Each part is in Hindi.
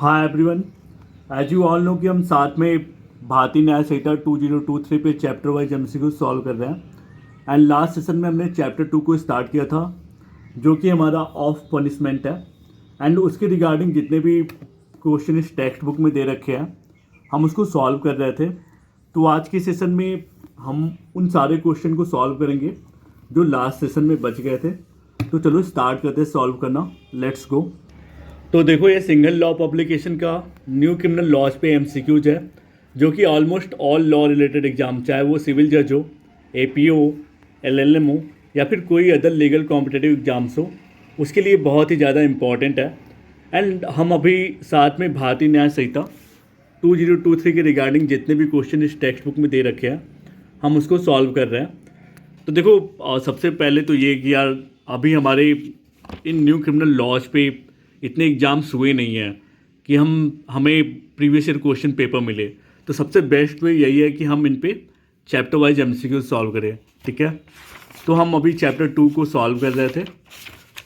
हाँ everyone, as you all know कि हम साथ में भारतीय न्याय संहिता 2023 पे चैप्टर वाइज एमसीक्यू सॉल्व कर रहे हैं। एंड लास्ट सेशन में हमने चैप्टर 2 को स्टार्ट किया था, जो कि हमारा ऑफ पनिशमेंट है। एंड उसके रिगार्डिंग जितने भी क्वेश्चन इस टेक्स्ट बुक में दे रखे हैं, हम उसको सॉल्व कर रहे थे। तो आज के सेशन में हम उन सारे क्वेश्चन को सॉल्व करेंगे जो लास्ट सेशन में बच गए थे। तो चलो स्टार्ट करते हैं सॉल्व करना, लेट्स गो। तो देखो, ये सिंगल लॉ पब्लिकेशन का न्यू क्रिमिनल लॉज पे एमसीक्यूज है, जो कि almost all law related exam, चाहे वो सिविल जज हो, एपीओ, एलएलएम हो, या फिर कोई अदर लीगल कॉम्पिटेटिव एग्जाम्स हो, उसके लिए बहुत ही ज़्यादा इंपॉर्टेंट है। एंड हम अभी साथ में भारतीय न्याय संहिता 2023 के रिगार्डिंग जितने भी क्वेश्चन इस टेक्स्ट बुक में दे रखे हैं, हम उसको सॉल्व कर रहे हैं। तो देखो, सबसे पहले तो ये कि यार अभी हमारे इन न्यू क्रिमिनल लॉज पे इतने एग्जाम्स हुए नहीं हैं कि हमें प्रीवियस ईयर क्वेश्चन पेपर मिले। तो सबसे बेस्ट वे यही है कि हम इन पे चैप्टर वाइज एमसीक्यू सॉल्व करें, ठीक है। तो हम अभी चैप्टर 2 को सॉल्व कर रहे थे।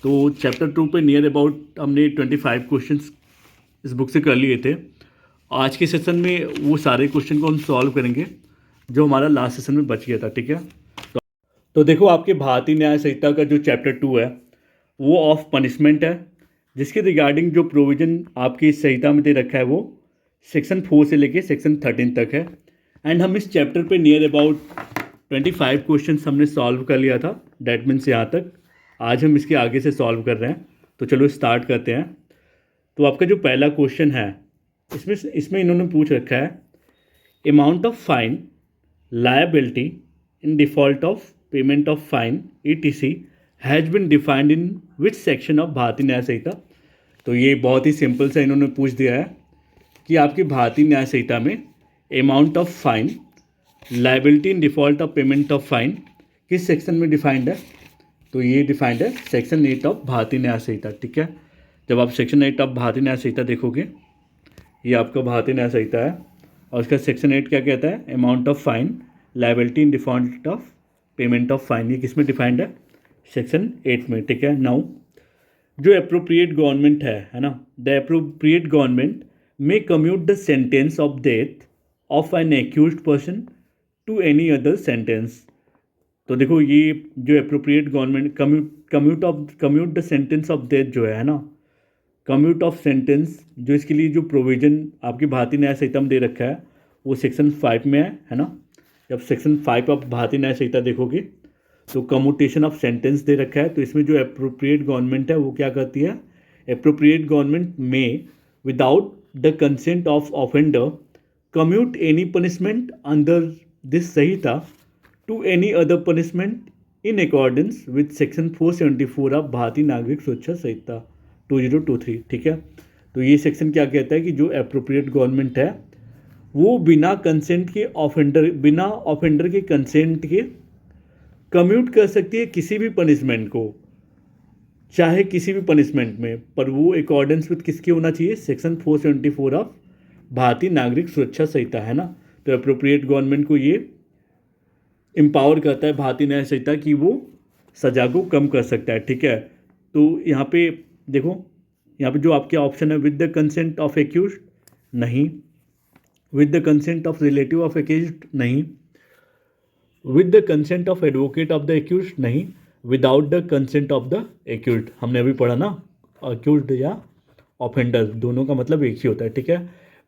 तो चैप्टर 2 पे नियर अबाउट हमने 25 क्वेश्चंस इस बुक से कर लिए थे। आज के सेशन में वो सारे क्वेश्चन को हम सॉल्व करेंगे जो हमारा लास्ट सेशन में बच गया था, ठीक है। तो देखो, आपके भारतीय न्याय संहिता का जो चैप्टर 2 है वो ऑफ पनिशमेंट है, जिसके रिगार्डिंग जो प्रोविज़न आपकी इस संहिता में दे रखा है वो सेक्शन 4 से लेके सेक्शन 13 तक है। एंड हम इस चैप्टर पे नियर अबाउट 25 क्वेश्चंस हमने सॉल्व कर लिया था, डैट मीन्स यहाँ तक। आज हम इसके आगे से सॉल्व कर रहे हैं, तो चलो स्टार्ट करते हैं। तो आपका जो पहला क्वेश्चन है, इसमें इन्होंने पूछ रखा है, amount of fine liability in default of payment of fine ETC has been defined in which section of Bharatiya Nyaya संहिता। तो ये बहुत ही सिंपल सा इन्होंने पूछ दिया है कि आपकी भारतीय न्याय संहिता में amount of fine liability in default of payment of fine किस सेक्शन में डिफाइंड है। तो ये डिफाइंड है सेक्शन 8 ऑफ भारतीय न्याय संहिता, ठीक है। जब आप सेक्शन 8 ऑफ भारतीय न्याय संहिता देखोगे, ये आपका भारतीय न्याय संहिता है और उसका सेक्शन 8 क्या कहता है, amount of fine liability in default of payment of fine. ये किस में डिफाइंड है, सेक्शन 8 में, ठीक है। नाउ जो अप्रोप्रिएट गवर्नमेंट है ना, the appropriate government may commute the sentence of death of an accused person to any other sentence. तो देखो, ये जो appropriate government commute the sentence of death जो है ना, कम्यूट ऑफ सेंटेंस, जो इसके लिए जो प्रोविज़न आपकी भारतीय न्याय संहिता में दे रखा है वो सेक्शन 5 में है ना। जब सेक्शन 5 ऑफ भारतीय न्याय संहिता देखोगे तो कम्यूटेशन ऑफ सेंटेंस दे रखा है। तो इसमें जो अप्रोप्रिएट गवर्नमेंट है वो क्या करती है, appropriate government may without the consent of offender commute any punishment under this Sanhita to any other punishment in accordance with section 474 of Bharatiya Nagarik सुरक्षा संहिता 2023, ठीक है। तो ये सेक्शन क्या कहता है कि जो अप्रोप्रिएट गवर्नमेंट है वो बिना कंसेंट के बिना ऑफेंडर के कंसेंट के कम्यूट कर सकती है किसी भी पनिशमेंट को, चाहे किसी भी पनिशमेंट में, पर वो अकॉर्डेंस विद किसके होना चाहिए, सेक्शन 474 ऑफ भारतीय नागरिक सुरक्षा संहिता, है ना। तो अप्रोप्रिएट गवर्नमेंट को ये एम्पावर करता है भारतीय न्याय संहिता कि वो सजा को कम कर सकता है, ठीक है। तो यहाँ पे देखो, यहाँ पे जो आपके ऑप्शन है, with the consent of accused नहीं, with the consent of relative of accused नहीं, with the consent of advocate of the accused नहीं, without the consent of the accused. हमने अभी पढ़ा ना, एक्यूज्ड या ऑफेंडर दोनों का मतलब एक ही होता है, ठीक है।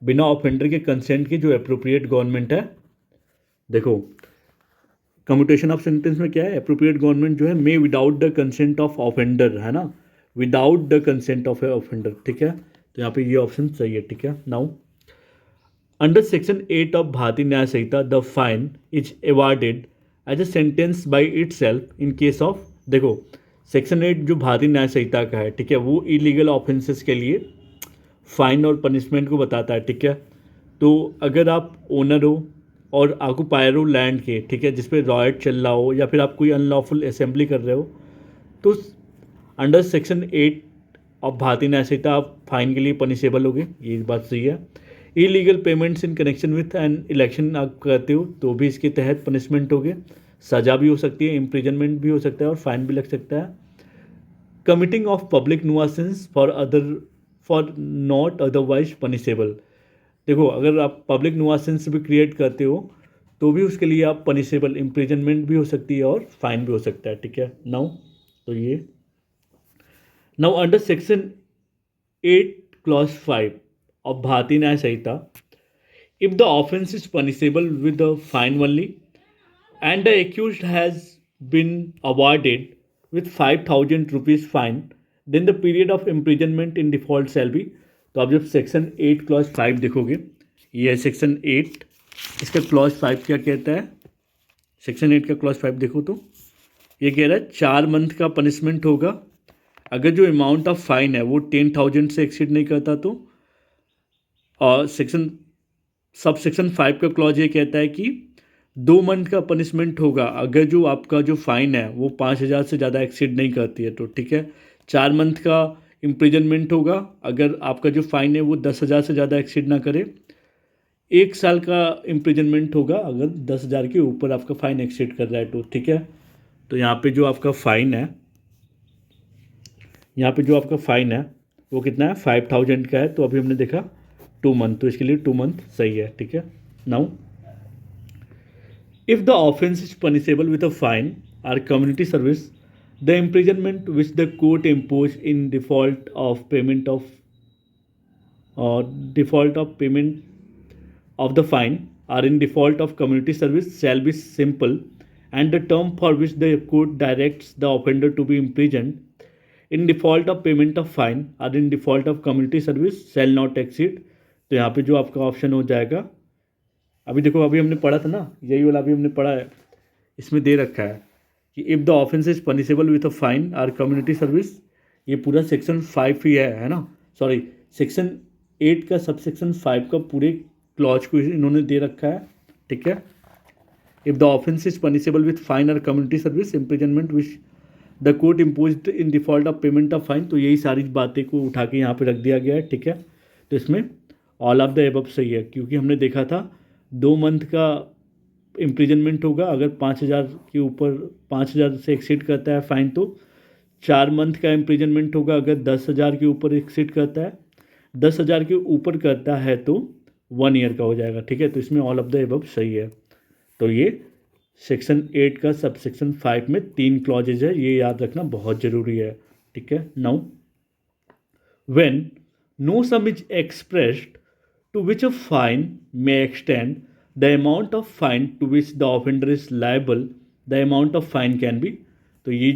बिना ऑफेंडर के कंसेंट के जो अप्रोप्रिएट गवर्नमेंट है, देखो कम्यूटेशन ऑफ सेंटेंस में क्या है, अप्रोप्रिएट गवर्नमेंट जो है may without the consent of offender, है ना, without the consent of offender, ठीक है। तो यहाँ पे ये ऑप्शन सही है, ठीक है। Now under section 8 of Bharatiya Nyaya Sanhita the fine is awarded as a sentence by itself in case of, देखो सेक्शन 8 जो भारतीय न्याय संहिता का है, ठीक है, वो इलीगल ऑफेंसेस के लिए फाइन और पनिशमेंट को बताता है, ठीक है। तो अगर आप ओनर हो और ऑक्यूपायर हो लैंड के, ठीक है, जिसपे रॉयट चल रहा हो या फिर आप कोई अनलॉफुल असेंबली कर रहे हो, तो under section 8 of Bharatiya Nyaya संहिता आप फाइन के लिए पनिशेबल होगे, ये बात सही है। Illegal payments in connection with an election आप करते हो तो भी इसके तहत पनिशमेंट होगे, सज़ा भी हो सकती है, इम्प्रिजनमेंट भी हो सकता है और फाइन भी लग सकता है। Committing of public nuisance for other for not otherwise punishable. देखो अगर आप पब्लिक नुआसेंस भी क्रिएट करते हो तो भी उसके लिए आप पनिशेबल, इम्प्रिजनमेंट भी हो सकती है और फाइन भी हो सकता है, ठीक है। नाउ तो ये now under section 8 clause 5 of भारतीय न्याय संहिता, if the offence is punishable with a fine only and the accused has been awarded with 5,000 rupees fine, then the period of imprisonment in default shall be। तो आप जब सेक्शन 8 क्लॉज 5 देखोगे, ये है सेक्शन 8, इसका क्लॉज 5 क्या कहता है, सेक्शन 8 का क्लॉज 5 देखो तो ये कह रहा है 4 मंथ का पनिशमेंट होगा अगर जो अमाउंट ऑफ फाइन है वो 10,000 से एक्सीड नहीं करता तो। और सब सेक्शन 5 का क्लॉज ये कहता है कि 2 मंथ का पनिशमेंट होगा अगर जो आपका जो फाइन है वो 5,000 से ज़्यादा एक्सीड नहीं करती है तो, ठीक है। 4 मंथ का इम्प्रिजनमेंट होगा अगर आपका जो फाइन है वो 10,000 से ज़्यादा एक्सीड ना करे। 1 साल का इम्प्रिजनमेंट होगा अगर 10,000 के ऊपर आपका फाइन एक्सीड कर रहा है तो, ठीक है। तो यहाँ पे जो आपका फ़ाइन है, यहाँ पे जो आपका फ़ाइन है वो कितना है, 5,000 का है। तो अभी हमने देखा 2 मंथ, तो इसके लिए 2 मंथ सही है, ठीक है। Now if the offence is punishable with a fine or community service, the imprisonment which the court impose in default of payment of the fine are in default of community service shall be simple, and the term for which the court directs the offender to be imprisoned in default of payment of fine are in default of community service shall not exceed। तो यहाँ पे जो आपका ऑप्शन हो जाएगा, अभी देखो अभी हमने पढ़ा था ना, यही वाला अभी हमने पढ़ा है, इसमें दे रखा है कि if the offence is punishable with a fine or community service, ये पूरा सेक्शन 5 ही है ना, सॉरी सेक्शन 8 का सब सेक्शन 5 का पूरे क्लॉज को इन्होंने दे रखा है, ठीक है। If the offence is punishable with fine और community service imprisonment which the court imposed in default of payment of fine, तो यही सारी बातें को उठा के यहाँ पे रख दिया गया है, ठीक है। तो इसमें ऑल ऑफ द एबव सही है, क्योंकि हमने देखा था 2 मंथ का इम्प्रिजनमेंट होगा अगर 5,000 के ऊपर 5,000 से एक्सीड करता है फाइन, तो 4 मंथ का इम्प्रिजनमेंट होगा अगर 10,000 के ऊपर एक्सीड करता है, 10,000 के ऊपर करता है तो 1 ईयर का हो जाएगा, ठीक है। तो इसमें ऑल ऑफ द एबव सही है। तो ये सेक्शन 8 का सब सेक्शन 5 में 3 क्लॉजेज है, ये याद रखना बहुत ज़रूरी है, ठीक है। Now when no sum is expressed to which a fine may extend the amount of fine to which the offender is liable, the amount of fine can be. तो ये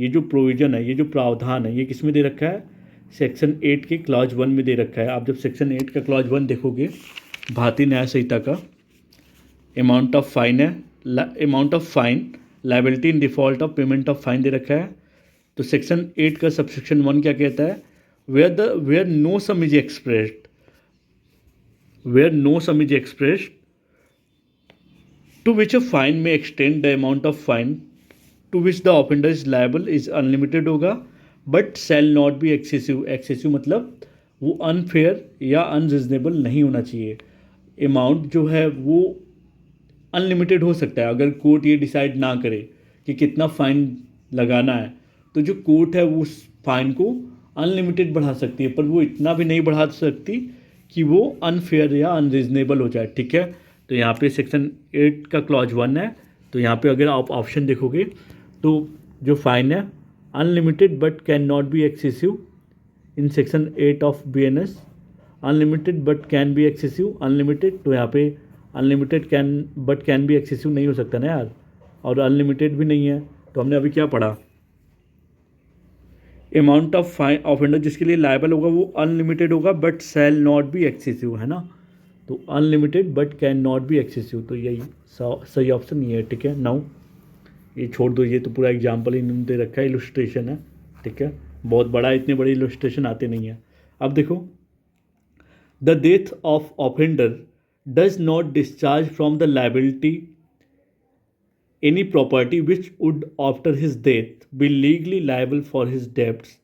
जो प्रोविज़न है, ये जो प्रावधान है, ये किस में दे रखा है, सेक्शन 8 के क्लॉज 1 में दे रखा है। आप जब सेक्शन 8 का क्लॉज 1 देखोगे, भारतीय न्याय संहिता का अमाउंट ऑफ फाइन है, amount of fine liability in default of payment of fine दे रखा है। तो सेक्शन 8 का सबसेक्शन 1 क्या कहता है, where no sum is expressed to which a fine may extend the amount of fine to which the offender is liable is unlimited होगा, but shall not be excessive. Excessive मतलब वो अनफेयर या अनरिजनेबल नहीं होना चाहिए। अमाउंट जो है वो अनलिमिटेड हो सकता है अगर कोर्ट ये डिसाइड ना करे कि कितना फ़ाइन लगाना है, तो जो कोर्ट है वो उस फाइन को अनलिमिटेड बढ़ा सकती है, पर वो इतना भी नहीं बढ़ा सकती कि वो अनफेयर या अनरिजनेबल हो जाए, ठीक है। तो यहाँ पे सेक्शन 8 का क्लॉज 1 है। तो यहाँ पे अगर आप ऑप्शन देखोगे तो जो फाइन है unlimited but can not be excessive in section 8 of BNS, unlimited but can be excessive, unlimited, तो यहाँ पे अनलिमिटेड कैन बी एक्सेसिव नहीं हो सकता ना यार, और अनलिमिटेड भी नहीं है। तो हमने अभी क्या पढ़ा, अमाउंट ऑफ फाइन ऑफेंडर जिसके लिए लायबल होगा वो अनलिमिटेड होगा but shall not be excessive, है ना। तो unlimited but can not be excessive, तो यही सही ऑप्शन ये है, ठीक है। नाउ ये छोड़ दो, ये तो पूरा एग्जाम्पल इन्होंने दे रखा है, इलस्ट्रेशन है, ठीक है। बहुत बड़ा, इतने बड़े इलस्ट्रेशन आते नहीं है। अब देखो, the death of offender does not discharge from the liability any property which would after his death be legally liable for his debts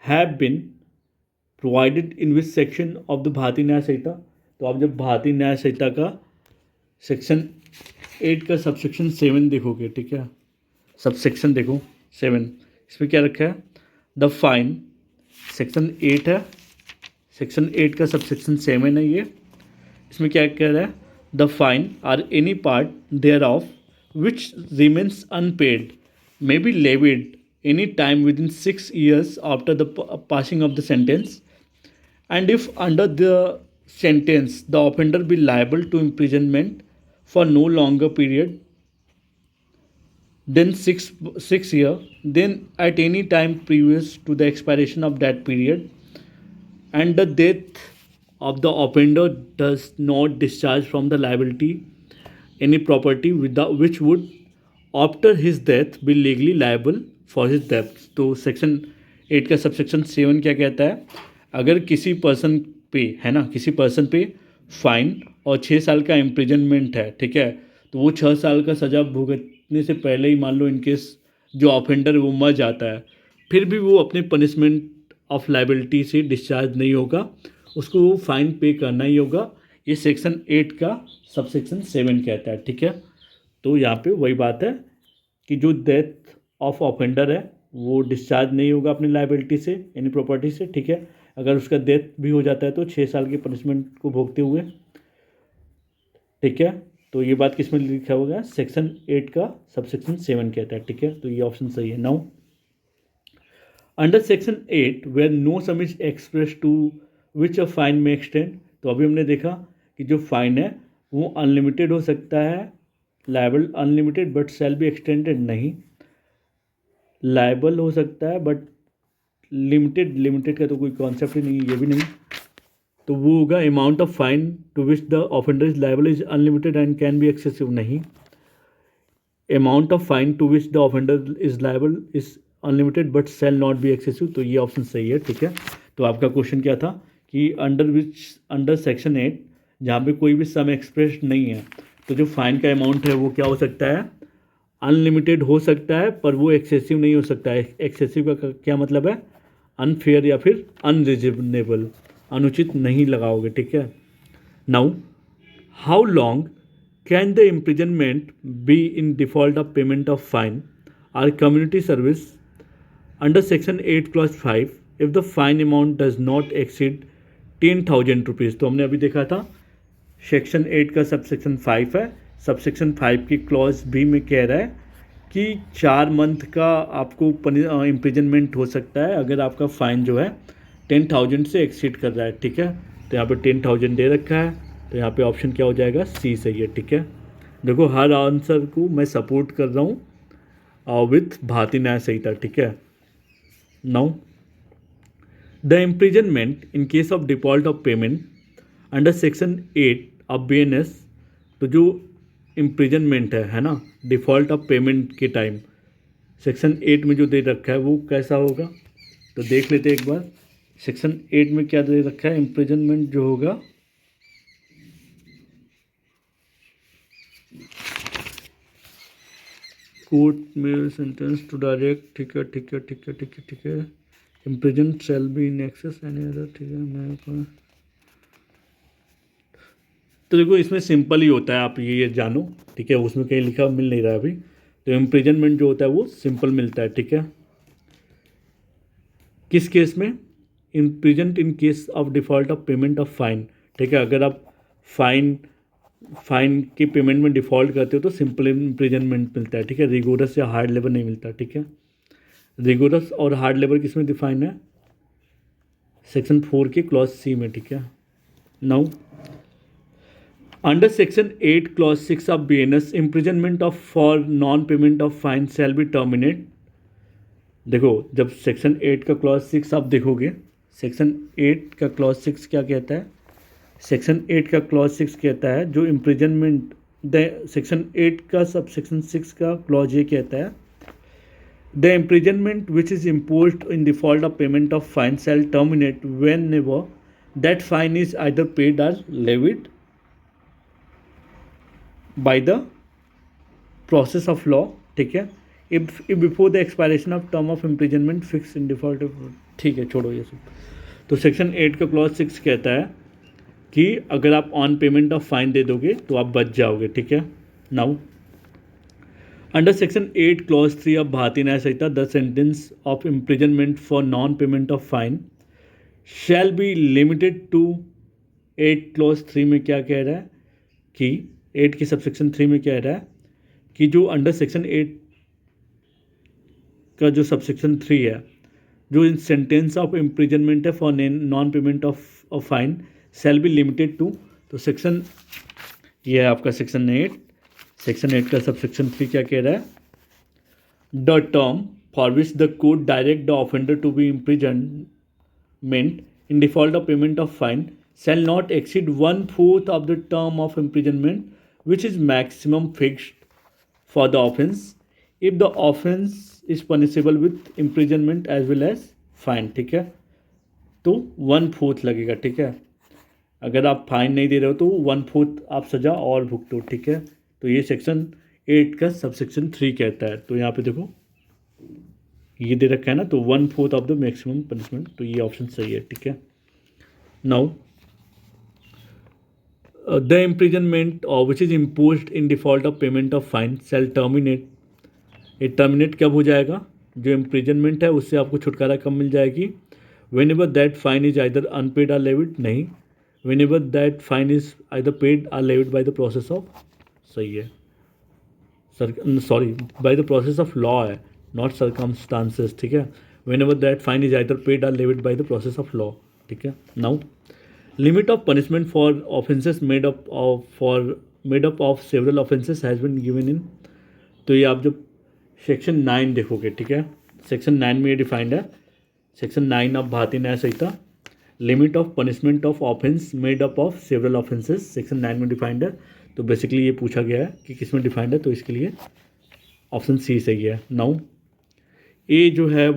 have been provided in which section of the भारतीय न्याय संहिता। तो आप जब भारतीय न्याय संहिता का सेक्शन 8 का सबसेक्शन 7 देखोगे, ठीक है, सबसेक्शन देखो 7, इसमें क्या रखा है, द फाइन, सेक्शन 8 है, सेक्शन 8 का सबसेक्शन 7 है ये। इसमें क्या कह रहा है, the fine or any part thereof which remains unpaid may be levied any time within 6 years after the passing of the sentence, and if under the sentence the offender be liable to imprisonment for no longer period than six year, then at any time previous to the expiration of that period and the death of the offender does not discharge from the liability any property without which would after his death be legally liable for his debt। तो सेक्शन 8 का सबसेक्शन 7 क्या कहता है, अगर किसी पर्सन पे है ना, किसी पर्सन पे फाइन और 6 साल का इम्प्रिजनमेंट है, ठीक है, तो वो 6 साल का सज़ा भुगतने से पहले ही मान लो इनकेस जो ऑफेंडर वो मर जाता है, फिर भी वो अपने पनिशमेंट ऑफ लाइबिलिटी से डिस्चार्ज नहीं होगा, उसको वो फाइन पे करना ही होगा। ये सेक्शन 8 का सबसेक्शन 7 कहता है, ठीक है। तो यहाँ पे वही बात है कि जो डेथ ऑफ ऑफेंडर है वो डिस्चार्ज नहीं होगा अपनी लाइबिलिटी से यानी प्रॉपर्टी से, ठीक है। अगर उसका डेथ भी हो जाता है तो 6 साल के पनिशमेंट को भोगते हुए, ठीक है। तो ये बात किस में लिखा होगा, सेक्शन 8 का सबसेक्शन 7 कहता है, ठीक है। तो ये ऑप्शन सही है। Now under section 8 where no sum is express to which a fine may extend, तो अभी हमने देखा कि जो फाइन है वो अनलिमिटेड हो सकता है, liable unlimited but shall be extended नहीं, लायबल हो सकता है बट लिमिटेड का तो कोई कॉन्सेप्ट ही नहीं है, ये भी नहीं। तो वो होगा amount of fine to which the offender is liable is unlimited and can be excessive नहीं, amount of fine to which the offender is liable is unlimited but shall not be excessive, तो ये ऑप्शन सही है, ठीक है। तो आपका क्वेश्चन क्या था कि अंडर सेक्शन 8 जहाँ पे कोई भी सम एक्सप्रेस नहीं है तो जो फाइन का अमाउंट है वो क्या हो सकता है, अनलिमिटेड हो सकता है, पर वो एक्सेसिव नहीं हो सकता है। एक्सेसिव का क्या मतलब है, अनफेयर या फिर अनरिजनेबल, अनुचित नहीं लगाओगे, ठीक है। Now how long can the imprisonment be in default of payment of fine or community service under section 8 clause 5 if the fine amount does not exceed 10,000 rupees. तो हमने अभी देखा था सेक्शन 8 का सबसेक्शन 5 है, सबसेक्शन 5 की क्लॉज बी में कह रहा है कि 4 मंथ का आपको इम्प्रिजनमेंट हो सकता है अगर आपका फ़ाइन जो है 10,000 से एक्सीड कर रहा है, ठीक है। तो यहाँ पे 10,000 दे रखा है, तो यहाँ पे ऑप्शन क्या हो जाएगा, सी सही है, ठीक है। देखो हर आंसर को मैं सपोर्ट कर रहा हूँ विथ भारतीय न्याय संहिता, ठीक है। Now the imprisonment in case of default of payment under section 8 of BNS, तो जो इम्प्रिजनमेंट है ना, डिफ़ॉल्ट ऑफ पेमेंट के टाइम सेक्शन 8 में जो दे रखा है वो कैसा होगा, तो देख लेते हैं एक बार। सेक्शन 8 में क्या दे रखा है, इम्प्रिजनमेंट जो होगा कोर्ट में सेंटेंस टू डायरेक्ट, ठीक है ठीक है ठीक है ठीक है ठीक है, imprison shall be in excess any other, ठीक है। मैं तो देखो इसमें सिंपल ही होता है, आप ये जानो, ठीक है। उसमें कहीं लिखा मिल नहीं रहा अभी, तो इम्प्रिजनमेंट जो होता है वो सिंपल मिलता है, ठीक है। किस केस में, imprison in case of default of payment of fine, ठीक है। अगर आप फाइन की पेमेंट में डिफ़ॉल्ट करते हो तो सिंपल इम्प्रिजनमेंट मिलता है, ठीक है। रिगोरस या हार्ड लेबर नहीं मिलता, ठीक है। रिगोरस और हार्ड लेबर किस में डिफाइन है, सेक्शन 4 के क्लॉज सी में, ठीक है। Now under section 8 clause 6 of BNS imprisonment of for non payment of fine shall B terminate. देखो जब सेक्शन 8 का क्लॉज 6 आप देखोगे, सेक्शन 8 का क्लॉज 6 क्या कहता है, सेक्शन 8 का क्लॉज 6 कहता है जो इम्प्रिजनमेंट सेक्शन 8 का सब सेक्शन 6 का क्लॉज ये कहता है the imprisonment which is imposed in default of payment of fine shall terminate whenever that fine is either paid or levied by the process of law, ठीक है, if before the expiration of term of imprisonment fixed in default of, ठीक है, छोड़ो ये सब। तो सेक्शन 8 का क्लॉज 6 कहता है कि अगर आप ऑन पेमेंट ऑफ फाइन दे दोगे तो आप बच जाओगे, ठीक है। Now under section 8 clause 3 of Bharatiya Nyaya Sanhita the sentence of imprisonment for non payment of fine shall be limited to 8 clause 3 में क्या कह रहा है कि 8 की सबसेक्शन 3 में क्या कह रहा है कि जो अंडर सेक्शन 8 का जो सबसेक्शन 3 है, जो इन सेंटेंस ऑफ इम्प्रिजनमेंट है for non payment of fine shall be limited to, तो सेक्शन ये है आपका सेक्शन 8। सेक्शन 8 का सबसेक्शन 3 क्या कह रहा है, the term for which the court direct the offender to be imprisonment in default of payment of fine shall not exceed 1/4 of the term of imprisonment which is maximum fixed for the offence if the offence is punishable with imprisonment as well as fine। ठीक है, तो 1/4 लगेगा। ठीक है, अगर आप फाइन नहीं दे रहे हो तो 1/4 आप सज़ा और भुगतो। ठीक है, तो ये सेक्शन 8 का सबसेक्शन 3 कहता है। तो यहाँ पे देखो ये दे रखा है ना, तो 1/4 ऑफ द मैक्सिमम पनिशमेंट, तो ये ऑप्शन सही है। ठीक है, now the imprisonment which is imposed in default of payment of fine shall terminate. ये टर्मिनेट कब हो जाएगा, जो इम्प्रिजनमेंट है उससे आपको छुटकारा कब मिल जाएगी, whenever that fine is either unpaid or levied, नहीं, whenever that fine is either paid or levied by the process of, सही है sir, sorry by the process of law है, नॉट सर्कमस्टांसेस। ठीक है, whenever that fine is either paid or levied by the process of law. ठीक है, now limit of punishment for offences made up of several offences has been given in, तो ये आप जब सेक्शन 9 देखोगे, ठीक है, सेक्शन 9 में ये डिफाइंड है, section 9 of Bharatiya Nyaya Sanhita, limit of punishment of offence made up of several offences section 9 में डिफाइंड है। तो बेसिकली ये पूछा गया है कि किस में डिफाइंड है, तो इसके लिए ऑप्शन सी सही है। नाउ ए जो है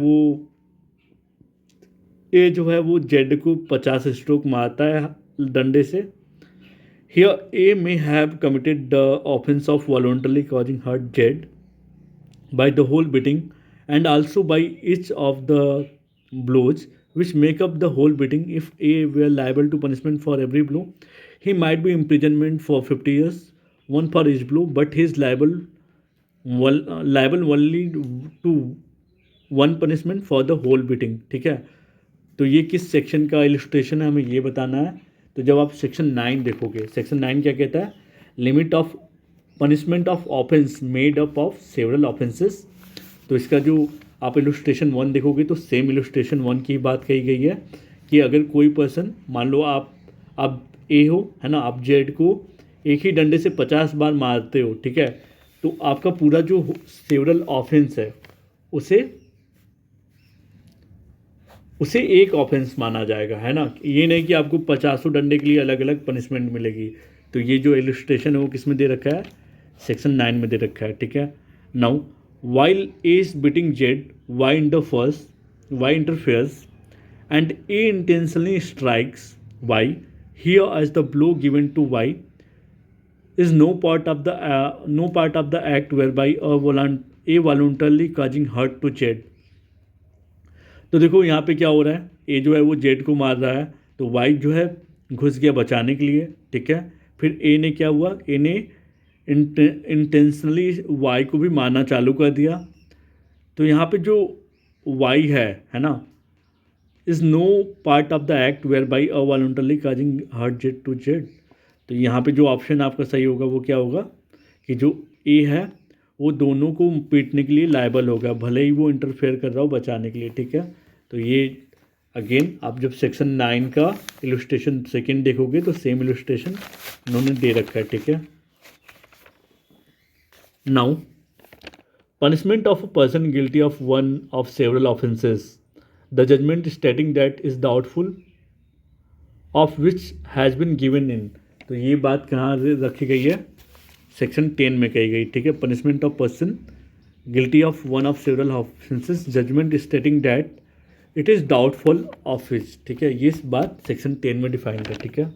वो जेड को 50 स्ट्रोक मारता है डंडे से। Here A may have committed the offence of voluntarily causing hurt Z by the whole beating and also by each of the blows which make up the whole beating. If A were liable to punishment for every blow, he might be imprisonment for 50 years, one for each blow, but he is liable only to one punishment for the whole beating। ठीक है, तो ये किस सेक्शन का इलस्ट्रेशन है, हमें ये बताना है। तो जब आप सेक्शन 9 देखोगे, सेक्शन 9 क्या कहता है, limit of punishment of offence made up of several offences. तो इसका जो आप इलस्ट्रेशन 1 देखोगे तो सेम इलस्ट्रेशन 1 की बात कही गई है कि अगर कोई पर्सन, मान लो आप ए हो, है ना, आप जेड को एक ही डंडे से 50 बार मारते हो, ठीक है, तो आपका पूरा जो सेवरल ऑफेंस है उसे एक ऑफेंस माना जाएगा, है ना। ये नहीं कि आपको 50 डंडे के लिए अलग अलग पनिशमेंट मिलेगी। तो ये जो इलस्ट्रेशन है वो किस में दे रखा है, सेक्शन 9 में दे रखा है। ठीक है, now while A is beating Z, Y interferes and A intentionally strikes Y, here as the blow given to Y is no part of the act whereby A voluntarily causing hurt to Z. तो देखो यहाँ पे क्या हो रहा है, ए जो है वो जेड को मार रहा है, तो वाई जो है घुस गया बचाने के लिए। ठीक है, फिर ए ने क्या हुआ, ए ने इंटेंशनली वाई को भी मारना चालू कर दिया। तो यहाँ पे जो वाई है ना, is no part of the act whereby involuntarily causing hurt Z to Z. तो यहाँ पे जो ऑप्शन आपका सही होगा वो क्या होगा कि जो ए है वो दोनों को पीटने के लिए लायबल होगा, भले ही वो इंटरफेयर कर रहा हो बचाने के लिए। ठीक है, तो ये अगेन आप जब सेक्शन 9 का इलस्ट्रेशन 2 देखोगे तो सेम इलस्ट्रेशन उन्होंने दे रखा है। ठीक है, now punishment of a person guilty of one of several offences, the judgment stating that is doubtful of which has been given in. तो ये बात कहाँ रखी गई है, सेक्शन 10 में कही गई। ठीक है, punishment of person guilty of one of several offences, judgment stating that it is doubtful of which. ठीक है, ये बात सेक्शन 10 में डिफाइंड है। ठीक है,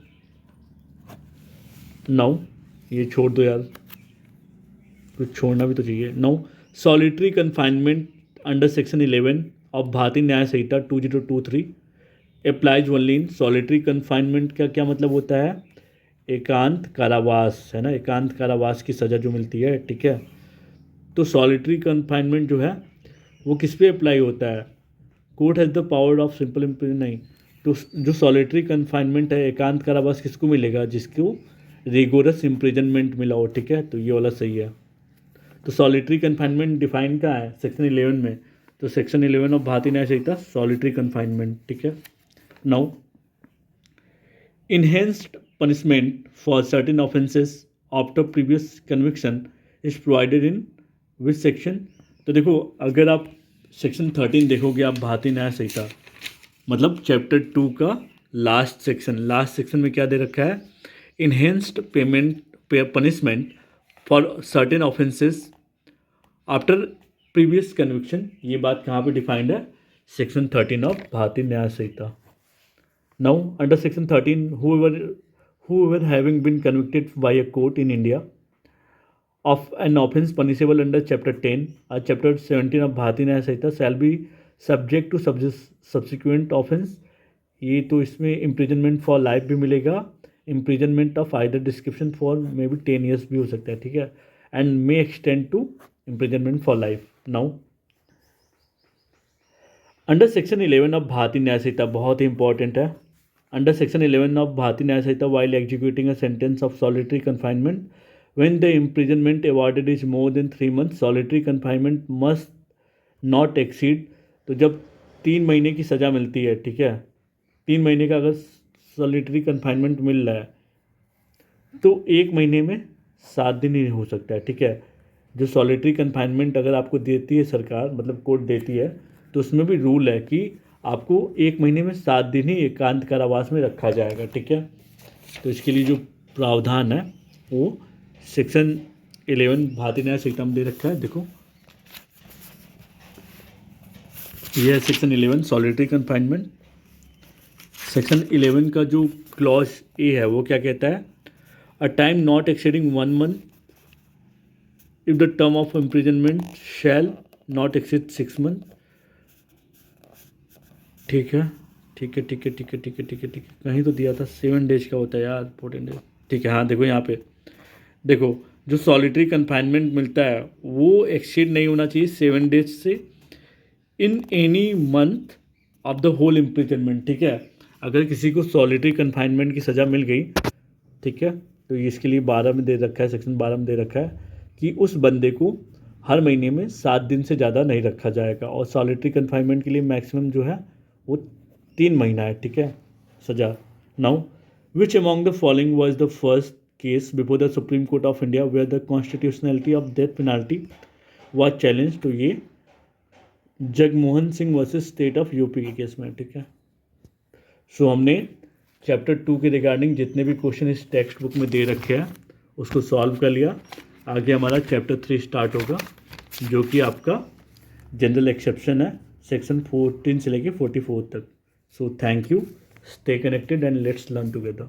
नाउ ये छोड़ दो यार, कुछ छोड़ना भी तो चाहिए। Now solitary confinement under section 11 of Bharatiya Nyaya Samhita 2023 applies only in solitary confinement का क्या मतलब होता है, एकांत कारावास, है ना, एकांत कारावास की सज़ा जो मिलती है। ठीक है, तो सॉलिटरी कन्फाइनमेंट जो है वो किस पे अप्लाई होता है, court has the power of simple नहीं, तो जो सॉलिटरी कन्फाइनमेंट है, एकांत कारावास, किसको मिलेगा? जिसको रिगोरस इम्प्रिजनमेंट मिला हो, ठीक है, तो ये वाला सही है। तो सॉलिटरी कन्फाइनमेंट डिफाइन कहाँ है? सेक्शन 11 में। तो section 11 of Bharatiya Nyaya Samhita solitary confinement, ठीक है। Now enhanced punishment for certain offences after previous conviction is provided in which section? तो देखो, अगर आप सेक्शन 13 देखोगे आप भारतीय न्याय संहिता, मतलब चैप्टर 2 का लास्ट सेक्शन में क्या दे रखा है? Enhanced punishment for certain offences after previous conviction. ये बात कहाँ पे डिफाइंड है? Section 13 of Bharatiya Nyaya Samhita. Now, under section 13, whoever having been convicted by a court in India of an offence punishable under chapter 10 or chapter 17 of भारतीय न्याय संहिता shall be subject to subsequent offence। ये तो इसमें imprisonment for life भी मिलेगा, imprisonment of either description for maybe 10 years भी हो सकता है, ठीक है, and may extend to imprisonment for life। Now, under section 11 of Bharatiya Nyaya संहिता, बहुत ही इंपॉर्टेंट है। Under section 11 of Bharatiya Nyaya Samhita, while executing a sentence of solitary confinement, when the imprisonment awarded is more than 3 months, solitary confinement must not exceed। तो जब 3 महीने की सज़ा मिलती है, ठीक है, 3 महीने का अगर सॉलिटरी कन्फाइनमेंट मिल रहा है तो 1 महीने में 7 दिन ही हो सकता है, ठीक है। जो सॉलिटरी कन्फाइनमेंट अगर आपको देती है सरकार, मतलब कोर्ट देती है, तो उसमें भी रूल है कि आपको 1 महीने में 7 दिन ही एकांत कारावास में रखा जाएगा, ठीक है। तो इसके लिए जो प्रावधान है वो सेक्शन 11 भारतीय न्याय संहिता में दे रखा है। देखो, यह है सेक्शन 11 सॉलिटरी कन्फाइनमेंट। सेक्शन 11 का जो क्लॉज ए है वो क्या कहता है? A time not exceeding 1 month if the term of imprisonment shall not exceed 6 month. ठीक है, कहीं तो दिया था 7 डेज का होता है यार, 14 डेज, ठीक है। हाँ देखो यहाँ पे, देखो जो सॉलिटरी कन्फाइनमेंट मिलता है वो एक्सीड नहीं होना चाहिए 7 डेज से in any month of the whole imprisonment, ठीक है। अगर किसी को सॉलिटरी कन्फाइनमेंट की सज़ा मिल गई, ठीक है, तो इसके लिए 12 में दे रखा है, सेक्शन 12 में दे रखा है कि उस बंदे को हर महीने में 7 दिन से ज़्यादा नहीं रखा जाएगा। और सॉलिटरी कन्फाइनमेंट के लिए मैक्सिमम जो है वो 3 महीना है, ठीक है, सज़ा। Now, which among the following was the first case before the Supreme Court of India where the constitutionality of death penalty was challenge? तो ये Jagmohan Singh versus state of UP के केस में, ठीक है। सो हमने चैप्टर 2 के रिगार्डिंग जितने भी क्वेश्चन इस टेक्स्ट बुक में दे रखे हैं उसको सॉल्व कर लिया। आगे हमारा चैप्टर 3 स्टार्ट होगा जो कि आपका जनरल एक्सेप्शन है, सेक्शन 14 से लेके 44 तक। So thank you, stay connected and let's learn together.